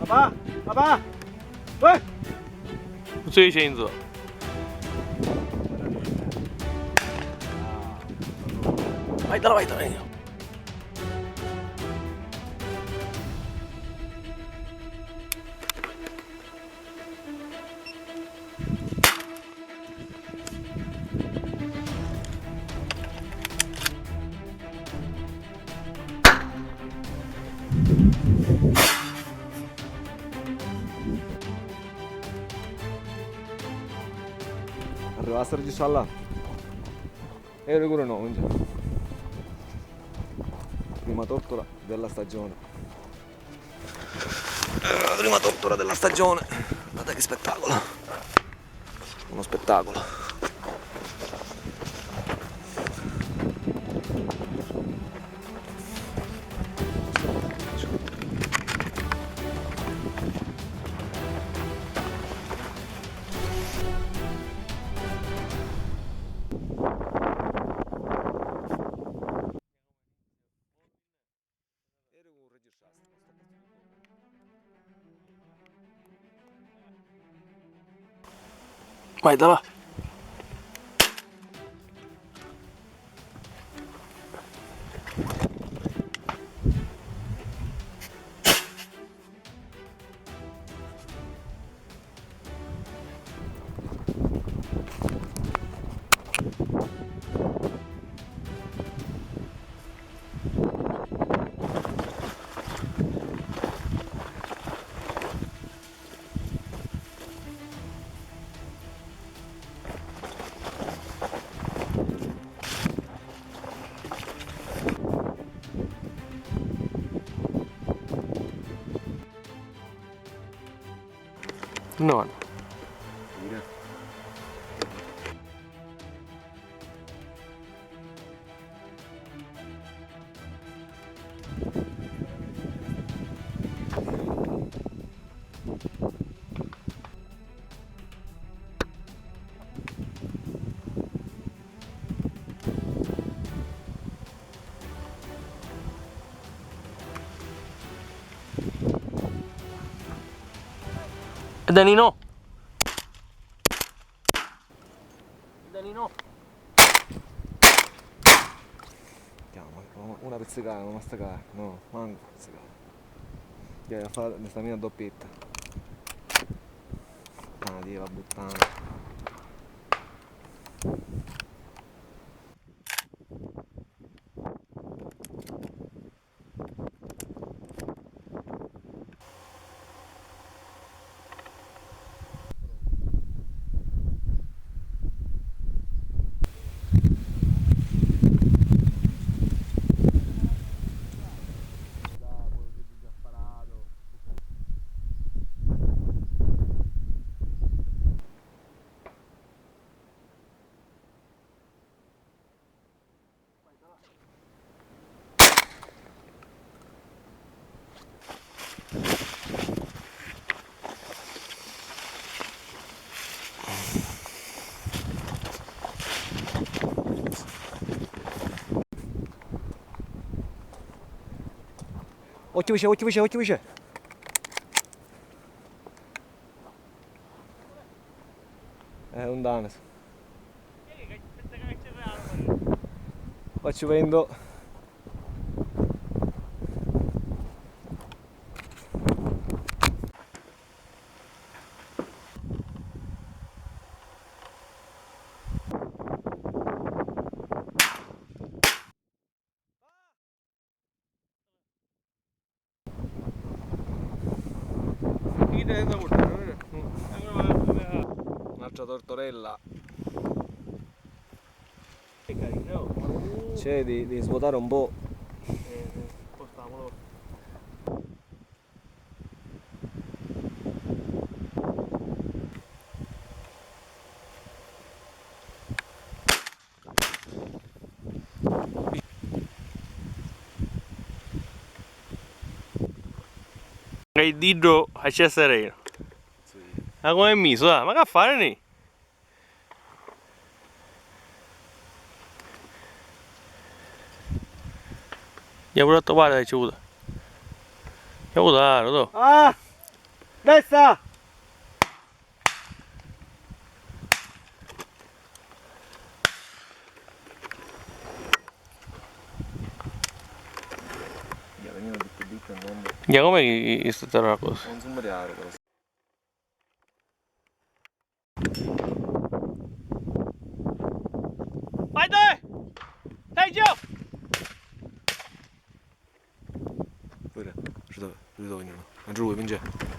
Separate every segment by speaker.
Speaker 1: Papà, papà, uè!
Speaker 2: Cos'è Vincenzo? Vai, vai, vai.
Speaker 1: Arrivato a registrare là. E recupero no, non c'è. Prima tortora della stagione. La prima tortora della stagione. Guardate che spettacolo. Uno spettacolo.
Speaker 2: Vai, da là. No. Danino. Danino.
Speaker 1: Una pizzicata, una mazzicata, no, manco pizzicata. Che a fare questa mia doppietta. Ah, Dio, va buttando. Occhio vicino, occhio vicino, occhio vicino. È un danes. Faccio vendo. Un'altra tortorella. C'è di svuotare un po'.
Speaker 2: Il dito a sereno.
Speaker 1: Sì.
Speaker 2: Ma come è miso? Ma che fare ne? Gli ho pure trovare, ci avuto. Ci avuto, lo so.
Speaker 1: Ah!
Speaker 3: Destra!
Speaker 1: Ja venivano detto non
Speaker 2: Ya come è stata la cosa?
Speaker 1: non sbagliare però.
Speaker 2: Vai dai! Dai giù!
Speaker 1: Pure, giù vengono. Ma giù vince.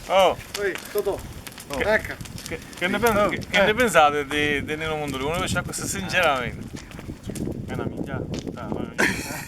Speaker 2: Oh,
Speaker 3: Totò. Ecco.
Speaker 2: che ne pensate di Nino Mondoli? Uno che c'ha questo sinceramente. È una minchia.